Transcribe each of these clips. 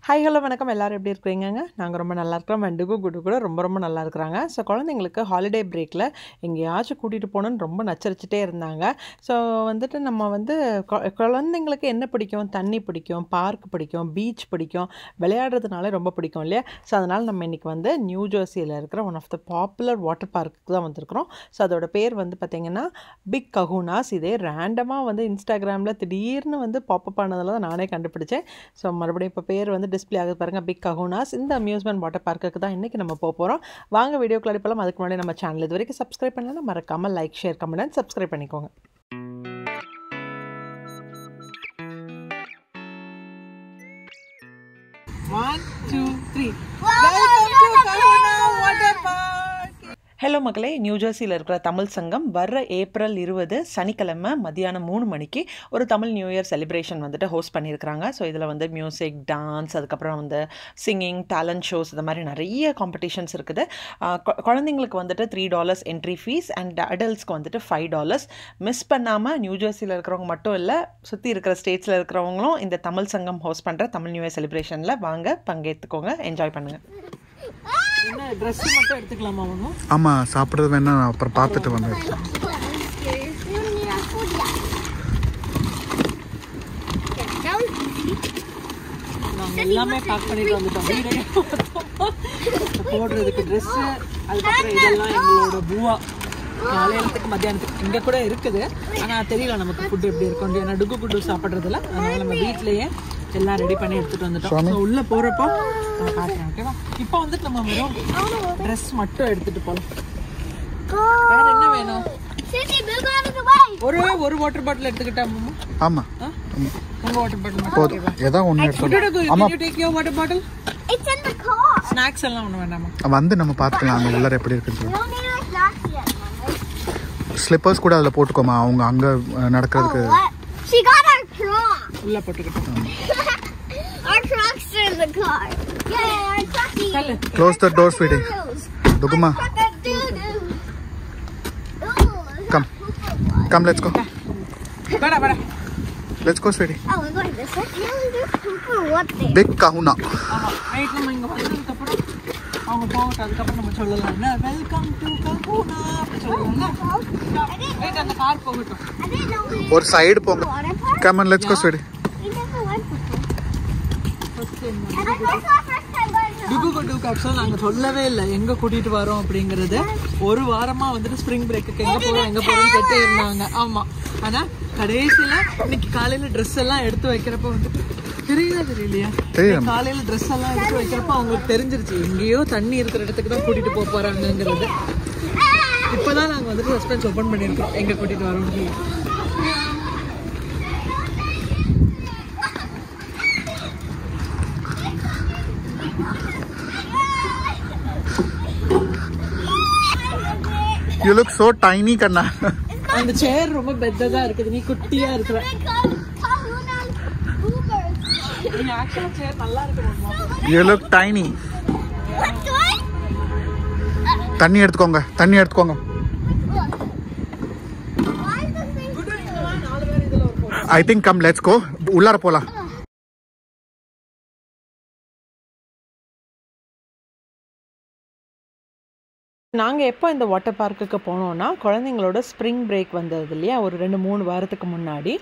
Hi hello வணக்கம் எல்லாரும் எப்படி இருக்கிறீங்கங்க? நாங்கள் ரொம்ப நல்லா இருக்கிறோம். டுகு குடு கூட ரொம்ப ரொம்ப நல்லா இருக்கிறாங்க. ஸோ குழந்தைங்களுக்கு ஹாலிடே பிரேக்கில் எங்கேயாச்சும் கூட்டிகிட்டு போகணுன்னு ரொம்ப நச்சரிச்சுட்டே இருந்தாங்க. ஸோ வந்துட்டு நம்ம வந்து குழந்தைங்களுக்கு என்ன பிடிக்கும்? தண்ணி பிடிக்கும், பார்க் பிடிக்கும், பீச் பிடிக்கும், விளையாடுறதுனால ரொம்ப பிடிக்கும் இல்லையா? ஸோ அதனால் நம்ம இன்றைக்கி வந்து நியூ ஜெர்சியில் இருக்கிற one of the popular water பார்க்குக்கு தான் வந்திருக்கிறோம். ஸோ அதோட பேர் வந்து பார்த்திங்கன்னா பிக் கஹூனாஸ். இதே ரேண்டமாக வந்து இன்ஸ்டாகிராமில் திடீர்னு வந்து பாப்பப் ஆனதில் தான் நானே கண்டுபிடிச்சேன். ஸோ மறுபடியும் இப்போ பேர் வந்து டிஸ்பிளே ஆகுது பாருங்கள், பிக் கஹூனாஸ். இந்த அம்யூஸ்மெண்ட் வாட்டர் பார்க்குக்கு தான் இன்றைக்கி நம்ம போகிறோம். வாங்க வீடியோக்குள்ள அடிப்பலாம். அதுக்கு முன்னாடி நம்ம சேனல் இது வரைக்கும் சப்ஸ்கிரைப் பண்ணலாம், மறக்காமல் like share comment and subscribe பண்ணிக்கோங்க. One, two, three. Welcome to Kahuna Water Park. Hello மக்களே, நியூ ஜெர்சியில் இருக்கிற தமிழ் சங்கம் வர்ற ஏப்ரல் 20 சனிக்கிழமை மதியானம் 3 மணிக்கு ஒரு தமிழ் நியூ இயர் செலிப்ரேஷன் வந்துட்டு ஹோஸ்ட் பண்ணியிருக்கிறாங்க. ஸோ இதில் வந்து மியூசிக், டான்ஸ், அதுக்கப்புறம் வந்து சிங்கிங், டேலண்ட் ஷோஸ், இந்த மாதிரி நிறைய காம்படிஷன்ஸ் இருக்குது. குழந்தைங்களுக்கு வந்துட்டு $3 என்ட்ரி ஃபீஸ் அண்ட் அடல்ட்ஸ்க்கு வந்துட்டு $5. மிஸ் பண்ணாமல் நியூ ஜெர்சியில் இருக்கிறவங்க மட்டும் இல்லை, சுற்றி இருக்கிற ஸ்டேட்ஸில் இருக்கிறவங்களும் இந்த தமிழ் சங்கம் ஹோஸ்ட் பண்ணுற தமிழ் நியூ இயர் செலிப்ரேஷனில் வாங்க, பங்கேற்றுக்கோங்க, என்ஜாய் பண்ணுங்கள். என்ன ட்ரெஸ் மட்டும் எடுத்துக்கலாமா? ஒன்றும் ஆமாம், சாப்பிட்றது வேணா அப்புறம் பார்த்துட்டு வந்து நாங்கள் எல்லாமே பேக் பண்ணிட்டு வந்துட்டோம். போடுறதுக்கு ட்ரெஸ்ஸு, அதுக்கப்புறம் இதெல்லாம் எங்களோட பூவா காலையிலத்துக்கு மத்தியானத்துக்கு இங்கே கூட இருக்குது. ஆனால் தெரியல நமக்கு ஃபுட்டு எப்படி இருக்கும். ஏன்னா டுகு குட்டு சாப்பிட்றதில்ல, அதனால் நம்ம வீட்லேயே எல்லாம் ரெடி பண்ணி எடுத்துகிட்டு வந்துட்டோம். ஸோ உள்ளே போகிறப்போ நான் காட்டுறேன், ஓகேவா? இப்போ வந்துட்டு நம்ம வெறும் ட்ரெஸ் மட்டும் எடுத்துகிட்டு போகலாம். வேறு என்ன வேணும்? ஒரு வாட்டர் பாட்டில் எடுத்துக்கிட்டா? ஆமாம், உங்கள் வாட்டர் பாட்டில் போதும். ஏதோ ஒன்று வாட்டர் பாட்டில். ஸ்நாக்ஸ் எல்லாம் ஒன்றும் வேண்டாமா? வந்து நம்ம பார்த்துக்கலாம் அங்கே உள்ளார எப்படி இருக்குன்னு. ஸ்லிப்பர்ஸ் கூட அதில் போட்டுக்கோமா, அவங்க அங்கே நடக்கிறதுக்கு உள்ள போட்டுக்கிட்டோம். Close the door, sweetie. Duguma. Come, let's go. Bada. Let's go, sweetie. Oh, we're going this way? What thing? Big Kahuna. ஆமா, ரைட். நம்ம இங்கே வந்ததுக்கு அப்புறம் அவங்க போகட்டும், அதுக்கப்புறம் நம்ம சொல்லலாம் என்ன, வெல்கம் டு கஹூனா அப்படி சொல்லலாம். ரைட், அந்த கார் போகட்டும். ஒரு சைடு போங்க. Come on, let's go, sweetie. டுகு குட்டுக்கு ஆக்சுவலாக நாங்கள் சொல்லவே இல்லை எங்கே கூட்டிகிட்டு வரோம் அப்படிங்கிறது. ஒரு வாரமாக வந்துட்டு ஸ்ப்ரிங் பிரேக்குக்கு எங்கே போகிறோம்னு கேட்டே இருந்தாங்க. ஆமாம், ஆனால் கடைசியில் இன்னைக்கு காலையில் ட்ரெஸ் எல்லாம் எடுத்து வைக்கிறப்ப வந்துட்டு தெரியலையா, காலையில் ட்ரெஸ் எல்லாம் எடுத்து வைக்கிறப்ப அவங்களுக்கு தெரிஞ்சிருச்சு எங்கேயோ தண்ணி இருக்கிற இடத்துக்கு தான் கூட்டிகிட்டு போக போகிறாங்கங்கிறது. இப்போ தான் நாங்கள் வந்துட்டு சஸ்பென்ஸ் ஓப்பன் பண்ணியிருக்கோம் எங்கே கூட்டிகிட்டு வரோம்னு. You look so tiny, Kanna. அந்த சேர் ரொம்ப பெத்ததா இருக்குது, நீ குட்டியா இருக்கிற. நீ ஆக்சுவலா சேர் நல்லா இருக்கு. You look tiny. தண்ணி எடுத்துக்கோங்க. I think come, let's go. உள்ளார போலாம். நாங்கள் எப்போ இந்த வாட்டர் பார்க்குக்கு போனோன்னா குழந்தைங்களோட ஸ்ப்ரிங் பிரேக் வந்தது இல்லையா, ஒரு 2-3 வாரத்துக்கு முன்னாடி.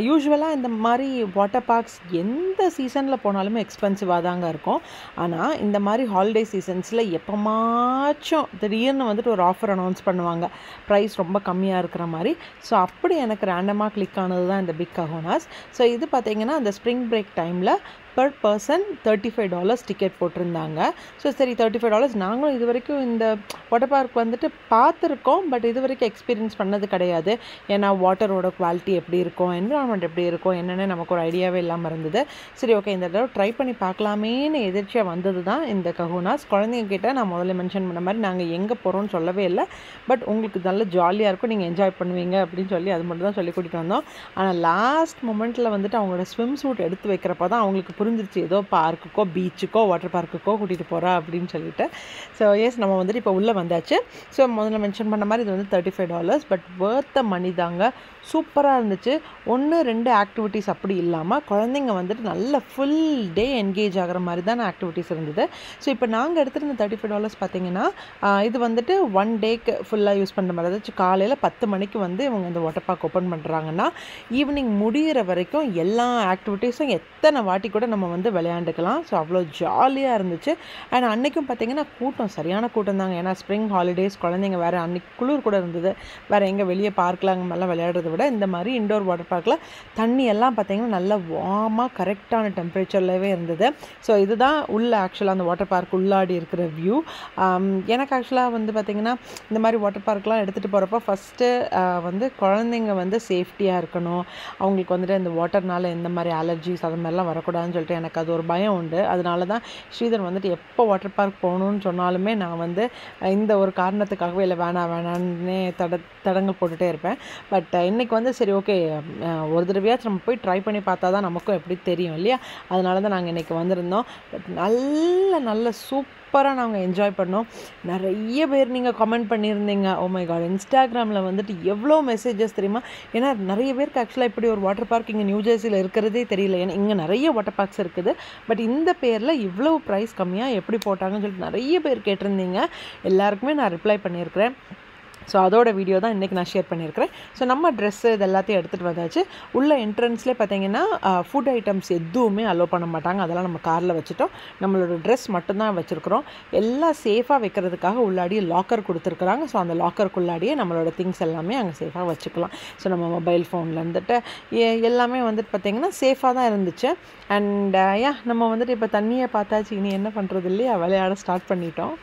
யூஸ்வலாக இந்த மாதிரி வாட்டர் பார்க்ஸ் எந்த சீசனில் போனாலுமே எக்ஸ்பென்சிவாக தாங்க இருக்கும். ஆனால் இந்த மாதிரி ஹாலிடே சீசன்ஸில் எப்போமாச்சும் திடீர்னு வந்துட்டு ஒரு ஆஃபர் அனௌன்ஸ் பண்ணுவாங்க, ப்ரைஸ் ரொம்ப கம்மியாக இருக்கிற மாதிரி. ஸோ அப்படி எனக்கு ரேண்டமாக கிளிக் ஆனது தான் இந்த பிக் கஹூனாஸ். ஸோ இது பார்த்திங்கன்னா அந்த ஸ்ப்ரிங் பிரேக் டைமில் per person $35 டிக்கெட் போட்டிருந்தாங்க. ஸோ சரி, $35. நாங்களும் இது வரைக்கும் இந்த வாட்டர் பார்க் வந்துட்டு பார்த்துருக்கோம், பட் இது வரைக்கும் எக்ஸ்பீரியன்ஸ் பண்ணது கிடையாது. ஏன்னா வாட்டரோட குவாலிட்டி எப்படி இருக்கும், என்விரான்மெண்ட் எப்படி இருக்கும், என்னென்னு நமக்கு ஒரு ஐடியாவே இல்லாமல் இருந்தது. சரி, ஓகே, இந்த தடவை ட்ரை பண்ணி பார்க்கலாமேன்னு எதிர்ச்சியாக வந்தது தான் இந்த கஹூனாஸ். குழந்தைங்க கிட்ட நான் முதல்ல மென்ஷன் பண்ண மாதிரி நாங்கள் எங்கே போகிறோம்னு சொல்லவே இல்லை, பட் உங்களுக்கு நல்ல ஜாலியாக இருக்கும், நீங்கள் என்ஜாய் பண்ணுவீங்க அப்படின்னு சொல்லி அது மட்டும் தான் சொல்லி கூட்டிகிட்டு வந்தோம். ஆனால் லாஸ்ட் மொமெண்ட்டில் வந்துட்டு அவங்களோட ஸ்விம் சூட் எடுத்து வைக்கிறப்ப தான் அவங்களுக்கு புரிஞ்சிருச்சு ஏதோ பார்க்குக்கோ பீச்சுக்கோ வாட்டர் பார்க்குக்கோ கூட்டிகிட்டு போகிறா அப்படின்னு சொல்லிட்டு. ஸோ எஸ், நம்ம வந்துட்டு இப்போ உள்ளே வந்தாச்சு. ஸோ முதல்ல மென்ஷன் பண்ண மாதிரி இது வந்து $35, பட் வர்த் மணி தாங்க. சூப்பராக இருந்துச்சு. 1-2 ஆக்டிவிட்டீஸ் அப்படி இல்லாமல் குழந்தைங்க வந்துட்டு நல்ல ஃபுல் டே என்கேஜ் ஆகிற மாதிரி தான் ஆக்டிவிட்டீஸ் இருந்தது. ஸோ இப்போ நாங்கள் எடுத்துகிட்டு $35 பார்த்தீங்கன்னா இது வந்துட்டு 1 டேக்கு ஃபுல்லாக யூஸ் பண்ணுற மாதிரி. அதாச்சும் காலையில் 10 மணிக்கு வந்து இவங்க இந்த வாட்டர் பார்க் ஓப்பன் பண்ணுறாங்கன்னா ஈவினிங் முடிகிற வரைக்கும் எல்லா ஆக்டிவிட்டீஸும் எத்தனை வாட்டி கூட நம்ம வந்து விளையாண்டுக்கலாம். ஸோ அவ்வளோ ஜாலியாக இருந்துச்சு. அண்ட் அன்றைக்கும் பார்த்திங்கன்னா கூட்டம் சரியான கூட்டம் தாங்க. ஏன்னா ஸ்ப்ரிங் ஹாலிடேஸ், குழந்தைங்க வேறு அன்றைக்கி குளிர் கூட இருந்தது. வேறு எங்கே வெளியே பார்க்கில் அங்கே மேலே விளையாடுறத விட இந்த மாதிரி இண்டோர் வாட்டர் பார்க்கில் தண்ணி எல்லாம் பார்த்திங்கன்னா நல்லா வார்மாக கரெக்டான டெம்பரேச்சர்லவே இருந்தது. ஸோ இதுதான் உள்ள ஆக்சுவலாக அந்த வாட்டர் பார்க் உள்ளாடி இருக்கிற வியூ. எனக்கு ஆக்சுவலாக வந்து பார்த்திங்கன்னா இந்த மாதிரி வாட்டர் பார்க்லாம் எடுத்துகிட்டு போகிறப்ப ஃபஸ்ட்டு வந்து குழந்தைங்க வந்து சேஃப்டியாக இருக்கணும், அவங்களுக்கு வந்துட்டு இந்த வாட்டர்னால எந்த மாதிரி அலர்ஜிஸ் அது மாதிரிலாம் வரக்கூடாதுன்னு சொல்லிட்டு எனக்கு அது ஒரு பயம் உண்டு. அதனால தான் ஸ்ரீதர் வந்துட்டு எப்போ வாட்டர் பார்க் போகணுன்னு சொன்னாலுமே நான் வந்து இந்த ஒரு காரணத்துக்காகவே இல்லை வேணான்னே தடங்கள் போட்டுகிட்டே இருப்பேன். பட் இன்றைக்கி வந்து சரி ஓகே, ஒரு தடவையாச்சும் நம்ம போய் ட்ரை பண்ணி பார்த்தா தான் நமக்கும் எப்படி தெரியும் இல்லையா? அதனால தான் நாங்கள் இன்றைக்கி வந்திருந்தோம். பட் நல்ல சூப்பராக நாங்கள் என்ஜாய் பண்ணோம். நிறைய பேர் நீங்கள் கமெண்ட் பண்ணியிருந்தீங்க. ஓ மை காட், இன்ஸ்டாகிராமில் வந்துட்டு எவ்வளோ மெசேஜஸ் தெரியுமா? ஏன்னா நிறைய பேருக்கு ஆக்சுவலாக இப்படி ஒரு வாட்டர் பார்க் இங்கே நியூ ஜெர்சியில் இருக்கிறதே தெரியல. ஏன்னா இங்கே நிறைய வாட்டர் பார்க்ஸ் இருக்குது, பட் இந்த பேரில் இவ்வளோ ப்ரைஸ் கம்மியாக எப்படி போட்டாங்கன்னு சொல்லிட்டு நிறைய பேர் கேட்டிருந்தீங்க. எல்லாருக்குமே நான் ரிப்ளை பண்ணியிருக்கிறேன். ஸோ அதோட வீடியோ தான் இன்றைக்கி நான் ஷேர் பண்ணியிருக்கிறேன். ஸோ நம்ம ட்ரெஸ்ஸு இது எல்லாத்தையும் எடுத்துகிட்டு வந்தாச்சு. உள்ள என்ட்ரன்ஸ்லேயே பார்த்தீங்கன்னா ஃபுட் ஐட்டம்ஸ் எதுவுமே அலோவ் பண்ண மாட்டாங்க. அதெல்லாம் நம்ம காரில் வச்சுட்டோம். நம்மளோட ட்ரெஸ் மட்டும்தான் வச்சுருக்குறோம். எல்லாம் சேஃபாக வைக்கிறதுக்காக உள்ளாடியே லாக்கர் கொடுத்துருக்குறாங்க. ஸோ அந்த லாக்கருக்குள்ளாடியே நம்மளோட திங்ஸ் எல்லாமே அங்கே சேஃபாக வச்சுக்கலாம். ஸோ நம்ம மொபைல் ஃபோனில் இருந்துட்டு எல்லாமே வந்துட்டு பார்த்திங்கன்னா சேஃபாக தான் இருந்துச்சு. அண்ட் நம்ம வந்துட்டு இப்போ தண்ணியை பார்த்தாச்சு, இனி என்ன பண்ணுறது இல்லையா, விளையாட ஸ்டார்ட் பண்ணிட்டோம்.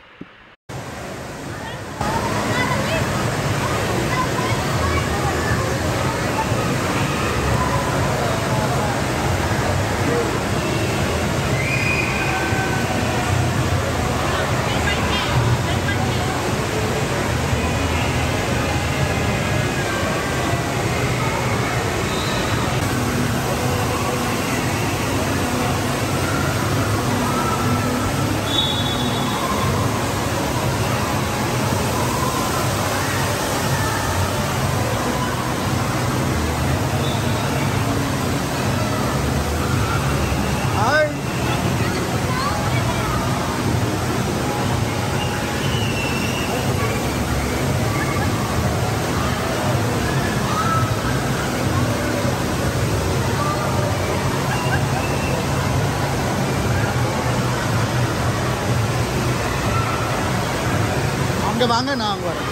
இங்கே வாங்க, நான் அங்கே வரேன்.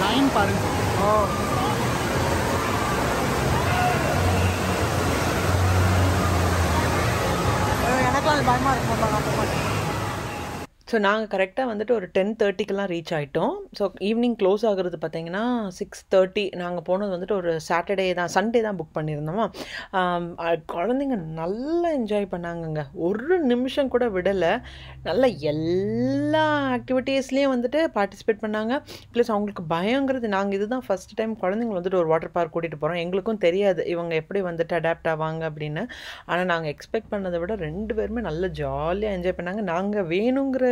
லைன் பாருங்க. எனக்கும் அது பயமாக இருக்கும். ஸோ நாங்கள் கரெக்டாக வந்துட்டு ஒரு 10:30க்கெல்லாம் ரீச் ஆகிட்டோம். ஸோ ஈவினிங் க்ளோஸ் ஆகுறது பார்த்தீங்கன்னா 6:30. நாங்கள் போனது வந்துட்டு ஒரு சண்டே தான் புக் பண்ணியிருந்தோமா. குழந்தைங்க நல்லா என்ஜாய் பண்ணாங்கங்க, ஒரு நிமிஷம் கூட விடலை. நல்லா எல்லா ஆக்டிவிட்டீஸ்லேயும் வந்துட்டு பார்ட்டிசிபேட் பண்ணாங்க. ப்ளஸ் அவங்களுக்கு பயங்கிறது, நாங்கள் இதுதான் ஃபஸ்ட் டைம் குழந்தைங்க வந்துட்டு ஒரு வாட்டர் பார்க் கூட்டிகிட்டு போகிறோம். எங்களுக்கும் தெரியாது இவங்க எப்படி வந்துட்டு அடாப்ட் ஆவாங்க அப்படின்னு. ஆனால் நாங்கள் எக்ஸ்பெக்ட் பண்ணதை விட 2 பேருமே நல்லா ஜாலியாக என்ஜாய் பண்ணாங்க. நாங்கள் வேணுங்கிற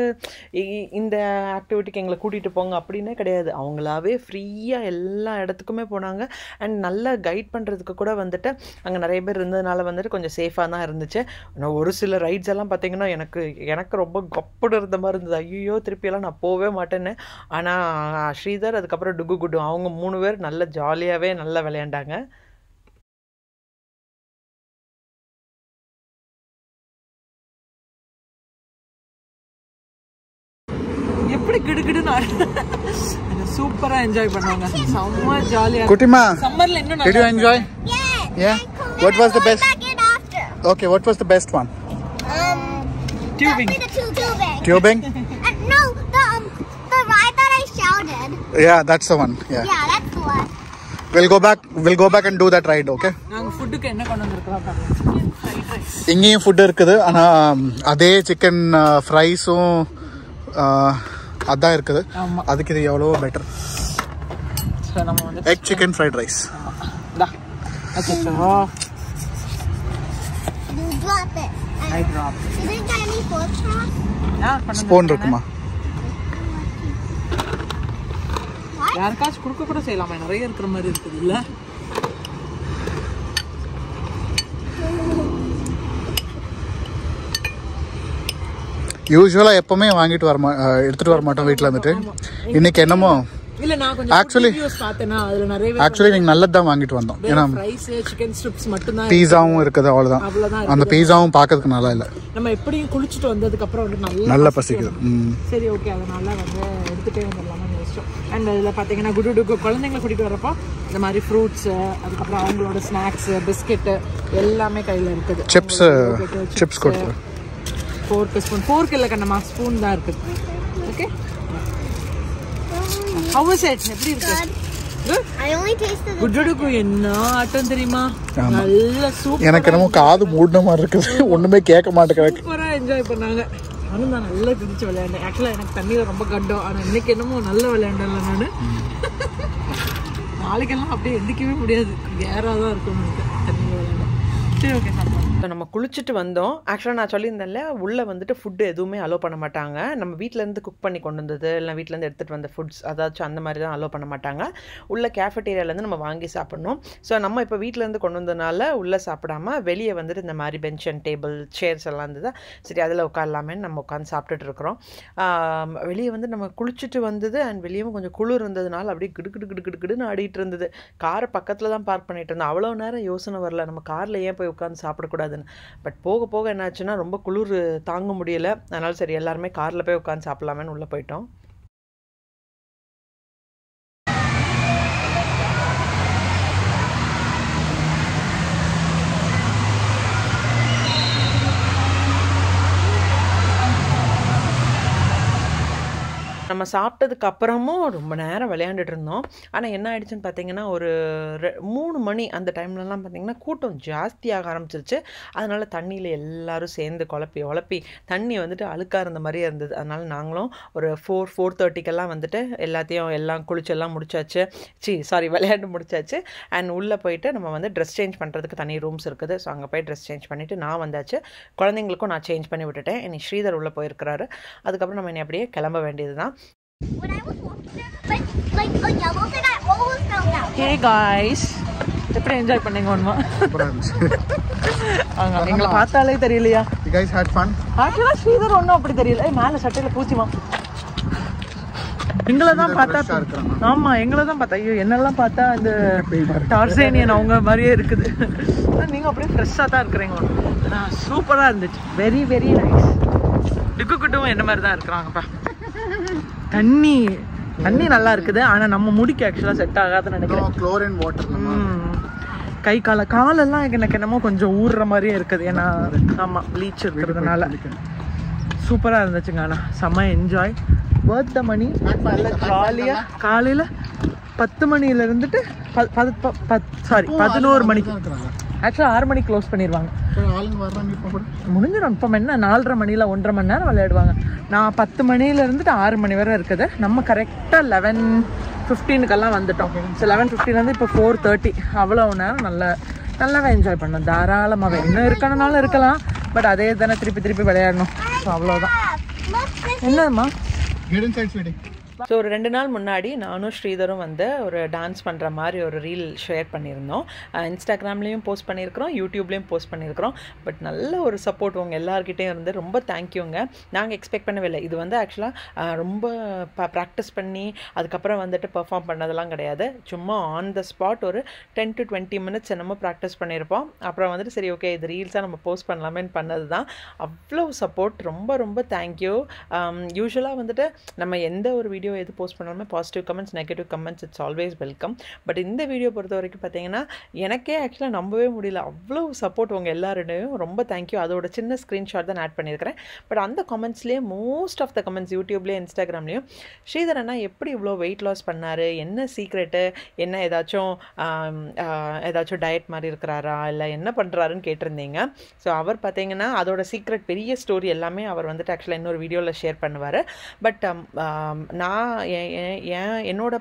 இந்த ஆக்டிவிட்டிக்கு எங்களை கூட்டிகிட்டு போங்க அப்படின்னே கிடையாது, அவங்களாவே ஃப்ரீயாக எல்லா இடத்துக்குமே போனாங்க. அண்ட் நல்லா கைட் பண்ணுறதுக்கு கூட வந்துட்டு அங்கே நிறைய பேர் இருந்ததுனால வந்துட்டு கொஞ்சம் சேஃபாக தான் இருந்துச்சு. ஆனால் ஒரு சில ரைட்ஸ் எல்லாம் பார்த்திங்கன்னா எனக்கு ரொம்ப கப்புடு இருந்த மாதிரி இருந்தது. ஐயோ திருப்பியெல்லாம் நான் போகவே மாட்டேன்னு. ஆனால் ஸ்ரீதர் அதுக்கப்புறம் டுகு குடு அவங்க 3 பேர் நல்லா ஜாலியாகவே நல்லா விளையாண்டாங்க. எப்படி கிடுகிடுன்னு சூப்பரா என்ஜாய் பண்ணாங்க, செம்ம ஜாலியா. குட்டிமா, சம்மர்ல இன்னும் did you enjoy? Yeah. What was the best? Okay, what was the best one? Tubing. Tubing? No, the ride that I shouted. Yeah, that's the one. Yeah. Yeah, that's the one. We'll go back and do that ride, okay? நாங்க ஃபுட்டுக்கு என்ன கொண்டு வந்திருக்கோம் பாருங்க. Fried rice. இங்கேயும் food இருக்குது, ஆனா அதே சிக்கன் ஃப்ரைஸும் அதான் இருக்குது. அதுக்கு இது எவ்வளோ better. Egg chicken fried rice. Spoon இருக்குமா? யாருக்காச்சும் கொடுக்க கூட செய்யலாமா, நிறைய இருக்கிற மாதிரி இருக்குது இல்ல? யூஸ்வலா எப்பவுமே வாங்கிட்டு எடுத்துட்டு வர மாட்டோம் வீட்டுல இருந்துட்டு. இன்னைக்கு என்னமோ இல்ல நான் கொஞ்சம் வீடியோஸ் பார்த்தேனா அதுல நிறைய ஆக்சுவலி நீங்க நல்லது தான் வாங்கிட்டு வந்தோம். ஏன்னா ரைஸ் சிக்கன் ஸ்ட்ரிப்ஸ் மட்டும் தான், பீஸாவும் இருக்குது, அவ்வளவுதான். அந்த பீஸாவும் பார்க்கிறதுக்கு நல்லா இல்ல. நம்ம எப்படியும் குளிச்சிட்டு வந்ததுக்கு அப்புறம் வந்து நல்லா பசிக்குது. சரி ஓகே, அதனால வந்து எடுத்துட்டே வந்துடலாம்னு யோசிச்சோம். அண்ட் இதுல பாத்தீங்கன்னா குடுடுக்கு குழந்தைங்களை கூட்டிட்டு வரப்போ இந்த மாதிரி ஃப்ரூட்ஸ், அதுக்கப்புறம் அவங்களோட ஸ்நாக்ஸ், பிஸ்கெட் எல்லாமே கையில இருக்குது. சிப்ஸ் கொடுத்து ஃபோர்க் இல்ல கண்ணம்மா, ஸ்பூன் தான் இருக்குது. Okay, how was it? எப்படி இருக்கு? Good. I only tasted the குடுடுக்கு என்ன ஆட்டம் தெரியுமா, நல்ல சூப்பர். எனக்கு என்னமோ காது மூடின மாதிரி இருக்குது, ஒண்ணுமே கேட்க மாட்டேங்குது. சூப்பரா என்ஜாய் பண்ணாங்க. நானும் தான் நல்லா குதிச்சு விளையாண்டேன். ஆக்சுவலா எனக்கு தண்ணியில ரொம்ப கண்டம், ஆனா இன்னைக்கு என்னமோ நல்லா விளையாண்டல நானு. நாளைக்கெல்லாம் அப்படியே எந்திக்கவே முடியாது, கேராதான் இருக்கும் தண்ணியில விளையாட. சரி ஓகே, இப்போ நம்ம குளிச்சுட்டு வந்தோம். ஆக்சுவலாக நான் சொல்லியிருந்தேன்ல, உள்ளே வந்துட்டு ஃபுட்டு எதுவுமே அலோவ் பண்ண மாட்டாங்க. நம்ம வீட்டிலேருந்து குக் பண்ணி கொண்டு வந்தது இல்லை வீட்டிலேருந்து எடுத்துகிட்டு வந்த ஃபுட்ஸ் அதாச்சும் அந்த மாதிரி தான் அலோவ் பண்ண மாட்டாங்க. உள்ள கேஃபட்டேரியாலேருந்து நம்ம வாங்கி சாப்பிட்ணும். ஸோ நம்ம இப்போ வீட்டிலேருந்து கொண்டு வந்ததுனால உள்ளே சாப்பிடாமல் வெளியே வந்துட்டு இந்த மாதிரி பெஞ்ச் அண்ட் டேபிள் சேர்ஸ் எல்லாம் இருந்தது. சரி அதில் உட்காரலாமேன்னு நம்ம உட்காந்து சாப்பிட்டுட்டு இருக்கிறோம். வெளியே வந்து நம்ம குளிச்சுட்டு வந்தது அண்ட் வெளியவும் கொஞ்சம் குளிர் இருந்ததுனால அப்படியே கிடுக்கிடுன்னு ஆடிட்டு இருந்தது. காரை பக்கத்தில் தான் பார்க் பண்ணிட்டு இருந்தோம். அவ்வளோ நேரம் யோசனை வரல நம்ம காரில் ஏன் போய் உட்காந்து சாப்பிடக்கூடாதுன்னு. பட் போக போக என்னாச்சுன்னா ரொம்ப குளிர் தாங்க முடியல. அதனால சரி எல்லாருமே காரில் போய் உட்காந்து சாப்பிடலாமேன்னு உள்ளே போயிட்டோம். நம்ம சாப்பிட்டதுக்கு அப்புறமும் ரொம்ப நேரம் விளையாண்டுட்டு இருந்தோம். ஆனால் என்ன ஆயிடுச்சுன்னு பார்த்தீங்கன்னா ஒரு 3 மணி அந்த டைம்லலாம் பார்த்தீங்கன்னா கூட்டம் ஜாஸ்தியாக ஆரம்பிச்சிருச்சு. அதனால் தண்ணியில் எல்லோரும் சேர்ந்து குழப்பி தண்ணி வந்துட்டு அழுக்காக இருந்த மாதிரியே இருந்தது. அதனால் நாங்களும் ஒரு 4:30க்கெல்லாம் வந்துட்டு எல்லாம் குளிச்செல்லாம் முடிச்சாச்சு. விளையாண்டு முடிச்சாச்சு. அண்ட் உள்ளே போயிட்டு நம்ம வந்து ட்ரெஸ் சேஞ்ச் பண்ணுறதுக்கு தனி ரூம்ஸ் இருக்குது. ஸோ அங்கே போய் ட்ரெஸ் சேஞ்ச் பண்ணிவிட்டு நான் வந்தாச்சு. குழந்தைங்களுக்கும் நான் சேஞ்ச் பண்ணி விட்டுட்டேன். இனி ஸ்ரீதர் உள்ளே போயிருக்கிறாரு. அதுக்கப்புறம் நம்ம இனி அப்படியே கிளம்ப வேண்டியது தான். When I was walking there, like a yellow thing, I almost fell down. Hey guys, எப்படி என்ஜாய் பண்ணீங்க? ஒன்மா எங்களை பார்த்தாலே தெரியலையா? You guys had fun? ஆக்சுவலாக ஸ்ரீதர் ஒன்றும் அப்படி தெரியல. மேலே சட்டையில் பூச்சிமா எங்களை தான் பார்த்தா. ஆமாம் எங்களை தான் பார்த்தா. ஐயோ என்னெல்லாம் பார்த்தா இந்த டார்சேனியன் அவங்க மாதிரியே இருக்குது. நீங்கள் அப்படியே ஃப்ரெஷ்ஷாக தான் இருக்கிறீங்க. ஆனால் சூப்பராக இருந்துச்சு. Very very nice. டிக்குட்டும் என்ன மாதிரி தான் இருக்கிறாங்கப்பா. தண்ணி நல்லா இருக்குது. ஆனால் நம்ம முடிக்கு ஆக்சுவலாக செட் ஆகாதுன்னு நினைக்கிறேன். Chlorine water. கை காலெல்லாம் எனக்கு என்னமோ கொஞ்சம் ஊறுற மாதிரியே இருக்குது. ஏன்னா ஆமாம் ப்ளீச் இருக்கிறதுனால. சூப்பராக இருந்துச்சுங்க. ஆனால் செம்ம என்ஜாய். பர்த் த மணி நல்ல ஜாலியாக காலையில் 10 மணியில் இருந்துட்டு 11 மணிக்கு ஆக்சுவலாக 6 மணிக்கு க்ளோஸ் பண்ணிடுவாங்க. முடிஞ்சிடும். இப்போ என்ன 4:30 மணியில் 1.5 மணி நேரம் விளையாடுவாங்க. நான் 10 மணியில் இருந்துட்டு 6 மணி வரை இருக்குது. நம்ம கரெக்டாக 11:15 வந்துட்டோம். ஸோ 11:15 இப்போ 4:30 அவ்வளோ நேரம் நல்லாவே என்ஜாய் பண்ணோம். தாராளமாகவே இன்னும் இருக்கணும்னாலும் இருக்கலாம். பட் அதே தானே திருப்பி விளையாடணும். ஸோ அவ்வளோதான். என்னம்மா ஸோ ஒரு 2 நாள் முன்னாடி நானும் ஸ்ரீதரும் வந்து ஒரு டான்ஸ் பண்ணுற மாதிரி ஒரு ரீல் ஷேர் பண்ணியிருந்தோம். இன்ஸ்டாகிராம்லேயும் போஸ்ட் பண்ணியிருக்கிறோம், யூடியூப்லேயும் போஸ்ட் பண்ணியிருக்கிறோம். பட் நல்ல ஒரு சப்போர்ட் உங்கள் எல்லாருக்கிட்டே இருந்து ரொம்ப தேங்க்யூங்க. நாங்கள் எக்ஸ்பெக்ட் பண்ணவே இல்லை. இது வந்து ஆக்சுவலாக ரொம்ப ப்ராக்டிஸ் பண்ணி அதுக்கப்புறம் வந்துட்டு பெர்ஃபார்ம் பண்ணதெல்லாம் கிடையாது. சும்மா ஆன் த ஸ்பாட் ஒரு 10 to 20 minutes என்னமோ ப்ராக்டிஸ் பண்ணியிருப்போம். அப்புறம் வந்துட்டு சரி ஓகே இது ரீல்ஸாக நம்ம போஸ்ட் பண்ணலாமேன்னு பண்ணது தான். அவ்வளோ சப்போர்ட், ரொம்ப தேங்க்யூ. யூஸ்வலாக வந்துட்டு நம்ம எந்த ஒரு வீடியோ எது போஸ்ட் பண்ணாலுமே positive comments, negative comments it's always welcome. But இந்த வீடியோ பொறுத்த வரைக்கும் பார்த்தீங்கன்னா எனக்கே ஆக்சுவலாக நம்பவே முடியல. அவ்வளோ சப்போர்ட் உங்கள் எல்லாருடையும் ரொம்ப தேங்க்யூ. அதோட சின்ன ஸ்க்ரீன்ஷாட் தான் ஆட் பண்ணியிருக்கிறேன். பட் அந்த கமெண்ட்ஸ்லேயே மோஸ்ட் ஆஃப் த கமெண்ட்ஸ் யூடியூப்லேயும் இன்ஸ்டாகிராம்லேயும் ஸ்ரீதர் அண்ணா எப்படி இவ்வளோ வெயிட் லாஸ் பண்ணார், என்ன சீக்ரெட்டு, என்ன ஏதாச்சும் டயட் மாதிரி இருக்கிறாரா இல்லை என்ன பண்ணுறாருன்னு கேட்டிருந்தீங்க. ஸோ அவர் பார்த்தீங்கன்னா அதோட சீக்ரெட் பெரிய ஸ்டோரி எல்லாமே அவர் வந்துட்டு ஆக்சுவலாக இன்னொரு வீடியோவில் ஷேர் பண்ணுவார். பட் நான் என்னோட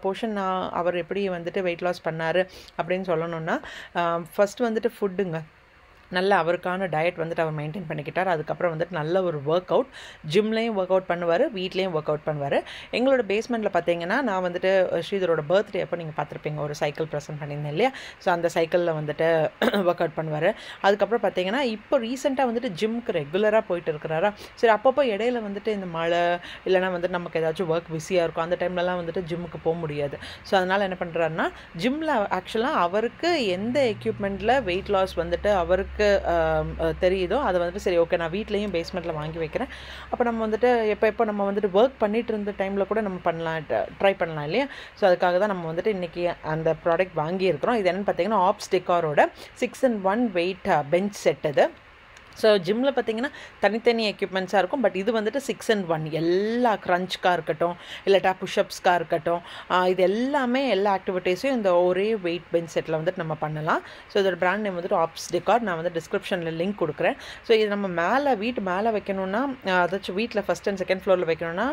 போர்ஷன் அவர் எப்படி வந்துட்டு வெயிட் லாஸ் பண்ணார் அப்படின்னு சொல்லணுன்னா ஃபஸ்ட்டு வந்துட்டு ஃபுட்டுங்க. நல்ல அவருக்கான டயட் வந்துட்டு அவர் மெயின்டைன் பண்ணிக்கிட்டார். அதுக்கப்புறம் வந்துட்டு நல்ல ஒரு ஒர்க் அவுட், ஜிம்லேயும் ஒர்க் அவுட் பண்ணுவார், வீட்லேயும் ஒர்க் அவுட் பண்ணுவார். எங்களோட பேஸ்மெண்ட்டில் பார்த்தீங்கன்னா நான் வந்துட்டு ஸ்ரீதரோட பர்த்டே அப்போ நீங்கள் பார்த்துருப்பீங்க ஒரு சைக்கிள் ப்ரெசென்ட் பண்ணியிருந்தேன் இல்லையா. ஸோ அந்த சைக்கிளில் வந்துட்டு ஒர்க் அவுட் பண்ணுவார். அதுக்கப்புறம் பார்த்தீங்கன்னா இப்போ ரீசெண்டாக வந்துட்டு ஜிம்க்கு ரெகுலராக போயிட்டு இருக்கிறாரா. சரி அப்பப்போ இடையில வந்துட்டு இந்த மழை இல்லைனா வந்துட்டு நமக்கு ஏதாச்சும் ஒர்க் பிஸியாக இருக்கும், அந்த டைம்லலாம் வந்துட்டு ஜிம்முக்கு போக முடியாது. ஸோ அதனால் என்ன பண்ணுறாருன்னா ஜிம்மில் ஆக்சுவலாக அவருக்கு எந்த எக்யூப்மெண்ட்டில் வெயிட் லாஸ் வந்துட்டு அவருக்கு தெரியுதோ அதை வந்துட்டு சரி ஓகே நான் வீட்லேயும் பேஸ்மெண்ட்டில் வாங்கி வைக்கிறேன். அப்போ நம்ம வந்துட்டு எப்போ நம்ம வந்துட்டு ஒர்க் பண்ணிட்டு இருந்த டைமில் கூட நம்ம ட்ரை பண்ணலாம் இல்லையா. ஸோ அதுக்காக தான் நம்ம வந்துட்டு இன்றைக்கி அந்த ப்ராடக்ட் வாங்கியிருக்கிறோம். இது என்னென்னு பார்த்தீங்கன்னா ஆப்ஸ் டெக்காரோட 6-in-1 வெயிட் பெஞ்ச் செட். இது ஸோ ஜிம்மில் பார்த்தீங்கன்னா தனித்தனி எக்யூப்மெண்ட்ஸாக இருக்கும். பட் இது வந்துட்டு 6-in-1 எல்லா க்ரன்ச்காக இருக்கட்டும் இல்லாட்டா புஷ்அப்ஸ்க்காக இருக்கட்டும் இது எல்லாமே எல்லா ஆக்டிவிட்டீஸையும் இந்த ஒரே வெயிட் பெஞ்ச் செட்டில் வந்துட்டு நம்ம பண்ணலாம். ஸோ இதோட பிராண்ட் நேம் வந்துட்டு ஆப்ஸ் டெக்கார். நான் வந்து டிஸ்கிரிப்ஷனில் லிங்க் கொடுக்குறேன். ஸோ இது நம்ம வீட்டு மேலே வைக்கணும்னா அதாச்சும் வீட்டில் ஃபஸ்ட் அண்ட் செகண்ட் ஃப்ளோரில் வைக்கணும்னா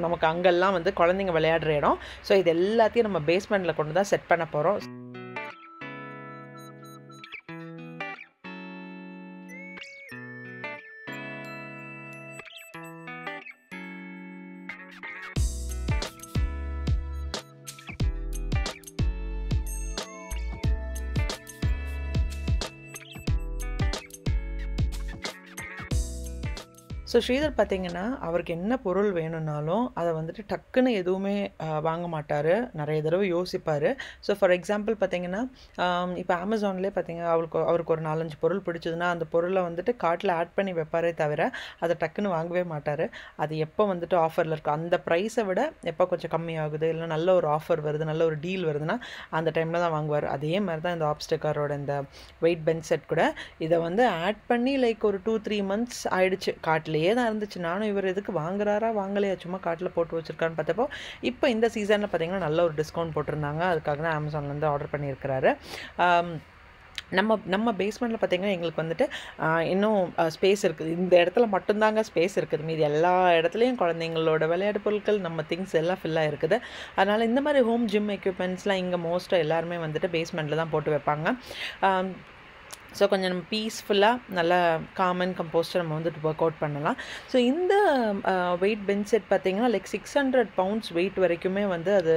நமக்கு அங்கெல்லாம் வந்து குழந்தைங்க விளையாடுற இடம். ஸோ இது எல்லாத்தையும் நம்ம பேஸ்மெண்ட்டில் கொண்டு தான் செட் பண்ண போகிறோம். ஸோ ஸ்ரீதர் பார்த்தீங்கன்னா அவருக்கு என்ன பொருள் வேணும்னாலும் அதை வந்துட்டு டக்குன்னு எதுவுமே வாங்க மாட்டார், நிறைய தடவை யோசிப்பார். ஸோ ஃபார் எக்ஸாம்பிள் பார்த்தீங்கன்னா இப்போ அமேசான்லேயே பார்த்தீங்கன்னா அவருக்கு ஒரு 4-5 பொருள் பிடிச்சதுன்னா அந்த பொருளை வந்துட்டு கார்ட்டில் ஆட் பண்ணி வைப்பாரே தவிர அதை டக்குன்னு வாங்கவே மாட்டார். அது எப்போ வந்துட்டு ஆஃபரில் இருக்கும் அந்த ப்ரைஸை விட எப்போ கொஞ்சம் கம்மியாகுது இல்லை நல்ல ஒரு ஆஃபர் வருது, நல்ல ஒரு டீல் வருதுன்னா அந்த டைமில் தான் வாங்குவார். அதே மாதிரி தான் இந்த ஆப்ஸ் டெக்காரோட இந்த வெயிட் பெஞ்ச் செட் கூட இதை வந்து ஆட் பண்ணி லைக் ஒரு 2-3 months ஆயிடுச்சு. கார்ட்டில் தான் இருந்துச்சு. நானும் இவர் எதுக்கு வாங்குறாரா வாங்கலையா சும்மா கார்ட்டில் போட்டு வச்சிருக்கான்னு பார்த்தப்போ இப்போ இந்த சீசனில் பார்த்தீங்கன்னா நல்ல ஒரு டிஸ்கவுண்ட் போட்டிருந்தாங்க. அதுக்காக தான் அமேசான்லேருந்து ஆர்டர் பண்ணியிருக்கிறாரு. நம்ம பேஸ்மெண்ட்டில் பார்த்திங்கன்னா எங்களுக்கு வந்துட்டு இன்னும் ஸ்பேஸ் இருக்குது. இந்த இடத்துல மட்டும்தாங்க ஸ்பேஸ் இருக்குது. மீது எல்லா இடத்துலையும் குழந்தைங்களோட விளையாட்டு பொருட்கள் நம்ம திங்ஸ் எல்லாம் ஃபில்லாக இருக்குது. அதனால் இந்த மாதிரி ஹோம் ஜிம் எக்யூப்மெண்ட்ஸ்லாம் இங்கே மோஸ்ட்டாக எல்லாருமே வந்துட்டு பேஸ்மெண்ட்டில் தான் போட்டு வைப்பாங்க. ஸோ கொஞ்சம் நம்ம பீஸ்ஃபுல்லாக நல்லா காம் அண்ட் கம்போஸ்டாக நம்ம வந்துட்டு ஒர்க் அவுட் பண்ணலாம். ஸோ இந்த வெயிட் பெஞ்ச் செட் பார்த்திங்கன்னா லைக் 600 pounds வெயிட் வரைக்குமே வந்து அது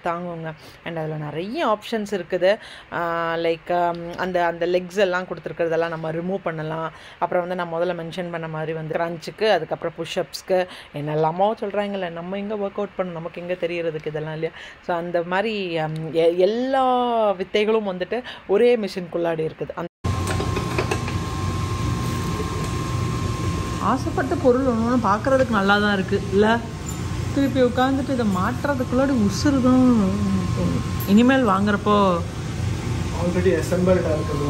தாங்குங்க. அண்ட் அதில் நிறைய ஆப்ஷன்ஸ் இருக்குது. லைக் அந்த லெக்ஸ் எல்லாம் கொடுத்துருக்கிறதெல்லாம் நம்ம ரிமூவ் பண்ணலாம். அப்புறம் வந்து நான் முதல்ல மென்ஷன் பண்ண மாதிரி வந்து க்ரன்ச்சுக்கு, அதுக்கப்புறம் புஷ்அப்ஸ்க்கு என்னெல்லாமோ சொல்கிறாங்கல்ல, நம்ம எங்கே ஒர்க் அவுட் பண்ணணும் நமக்கு எங்கே தெரியறதுக்கு இதெல்லாம் இல்லையா. ஸோ அந்த மாதிரி எல்லா வித்தைகளும் வந்துட்டு ஒரே மிஷின்குள்ளாடி இருக்குது. ஆசைப்பட்ட பொருள் ஒன்று பார்க்குறதுக்கு நல்லா தான் இருக்குது இல்லை, திருப்பி உட்காந்துட்டு இதை மாட்டுறதுக்குள்ளாடி உசுறு தான் இனிமேல் வாங்குறப்போ ஆல்ரெடி அசெம்பிள்டாக இருக்குது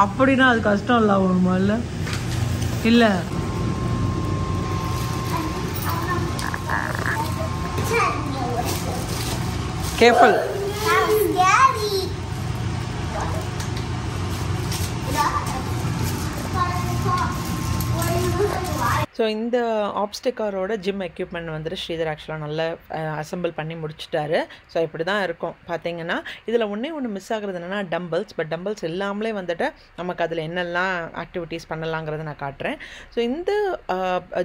அப்படின்னா அது கஷ்டம் இல்லை ஒன்றுமா இல்லை இல்லை careful. That was scary. So இந்த ஆப்ஸ்டிக்காரோட ஜிம் எக்யூப்மெண்ட் வந்துட்டு ஸ்ரீதர் ஆக்சுவலாக நல்லா அசம்பிள் பண்ணி முடிச்சிட்டாரு. ஸோ இப்படி தான் இருக்கும் பார்த்தீங்கன்னா. இதில் ஒன்று மிஸ் ஆகுறது என்னென்னா டம்பிள்ஸ். பட் டம்பிள்ஸ் இல்லாமலே வந்துட்டு நமக்கு அதில் என்னெல்லாம் ஆக்டிவிட்டீஸ் பண்ணலாங்கிறத நான் காட்டுறேன். ஸோ இந்த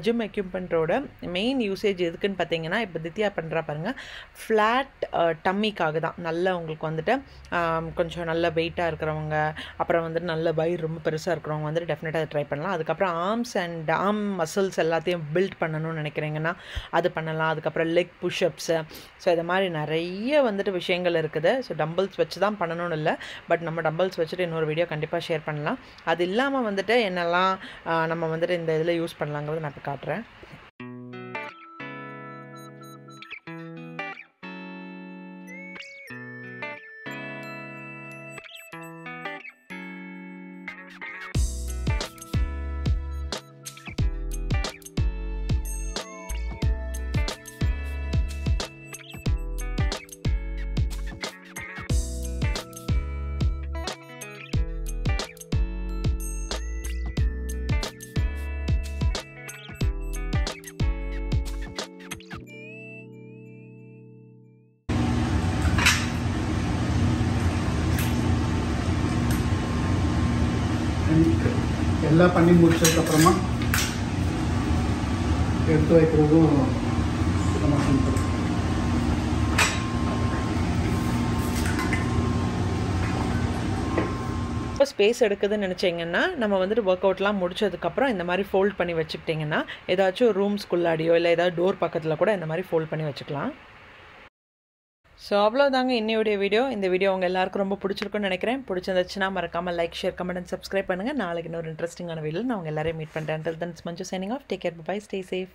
ஜிம் எக்யூப்மெண்ட்டோட மெயின் யூசேஜ் எதுக்குன்னு பார்த்தீங்கன்னா, இப்போ தித்யா பண்ணுறா பாருங்கள், ஃப்ளாட் டம்மிக்காக தான். நல்லா உங்களுக்கு வந்துட்டு கொஞ்சம் நல்ல வெயிட்டாக இருக்கிறவங்க, அப்புறம் வந்துட்டு நல்ல வயிறு ரொம்ப பெருசாக இருக்கிறவங்க வந்துட்டு டெஃபினட்டாக அதை ட்ரை பண்ணலாம். அதுக்கப்புறம் ஆர்ம் மசில்ஸ் எல்லாத்தையும் பில்ட் பண்ணணும்னு நினைக்கிறீங்கன்னா அது பண்ணலாம். அதுக்கப்புறம் லெக் புஷ்அப்ஸு. ஸோ இது மாதிரி நிறைய வந்துட்டு விஷயங்கள் இருக்குது. ஸோ டம்பிள்ஸ் வச்சு தான் பண்ணணும்னு இல்லை, பட் நம்ம டம்பிள்ஸ் வச்சுட்டு இன்னொரு வீடியோ கண்டிப்பாக ஷேர் பண்ணலாம். அது இல்லாமல் வந்துட்டு என்னெல்லாம் நம்ம வந்துட்டு இந்த இதில் யூஸ் பண்ணலாங்கிறது நான் இப்போ காட்டுறேன். எல்லாம் பண்ணி முடிச்சதுக்கப்புறமா எடுத்து வைக்கிறதும் சிம்பிள். இப்போ ஸ்பேஸ் எடுக்குதுன்னு நினச்சிங்கன்னா நம்ம வந்துட்டு ஒர்க் அவுட்லாம் முடிச்சதுக்கப்புறம் இந்த மாதிரி ஃபோல்ட் பண்ணி வச்சுக்கிட்டிங்கன்னா ஏதாச்சும் ரூம்ஸ்குள்ளாடியோ இல்லை ஏதாவது டோர் பக்கத்தில் கூட இந்த மாதிரி ஃபோல்ட் பண்ணி வச்சுக்கலாம். ஸோ அவ்வளோதாங்க இன்னையோடைய வீடியோ. இந்த வீடியோ உங்கள் எல்லாருக்கும் ரொம்ப பிடிச்சிருக்குன்னு நினைக்கிறேன். பிடிச்சிருந்துச்சுன்னா மறக்காமல் like, share, comment and subscribe பண்ணுங்கள். நாளைக்கு இன்னொரு இன்ட்ரெஸ்டிங்கான வீடியோவில் நான் உங்கள் எல்லாரையும் மீட் பண்ணுறேன். Until then, it's Manju signing off. Take care. Bye. Stay safe.